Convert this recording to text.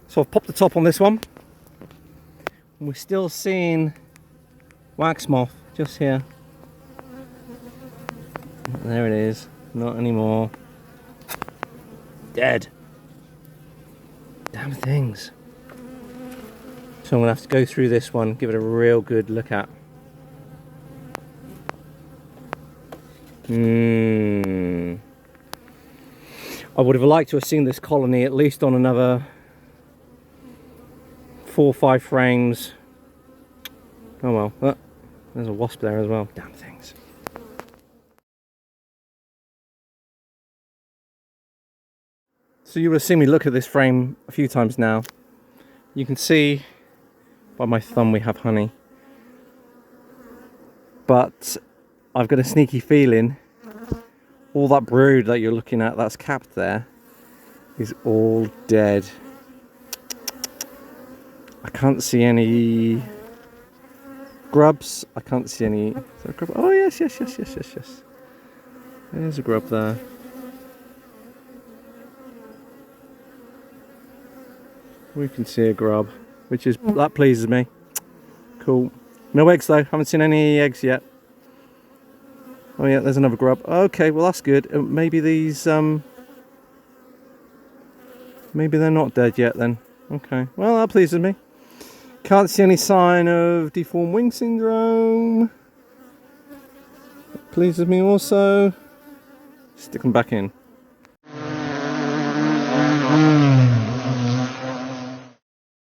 So I've popped the top on this one. We're still seeing wax moth just here. There it is. Not anymore. Dead. Damn things. So I'm going to have to go through this one, give it a real good look at. I would have liked to have seen this colony at least on another 4 or 5 frames. Oh well, there's a wasp there as well. Damn things. So you would have seen me look at this frame a few times now. You can see by my thumb we have honey. But I've got a sneaky feeling all that brood that you're looking at that's capped there is all dead. I can't see any grubs. I can't see any... Is there a grub? Oh yes. There's a grub there. We can see a grub, which is... that pleases me. Cool. No eggs though. Haven't seen any eggs yet. Oh yeah, there's another grub. Okay, well that's good. Maybe these... maybe they're not dead yet then. Okay, well that pleases me. Can't see any sign of deformed wing syndrome. That pleases me also. Stick them back in.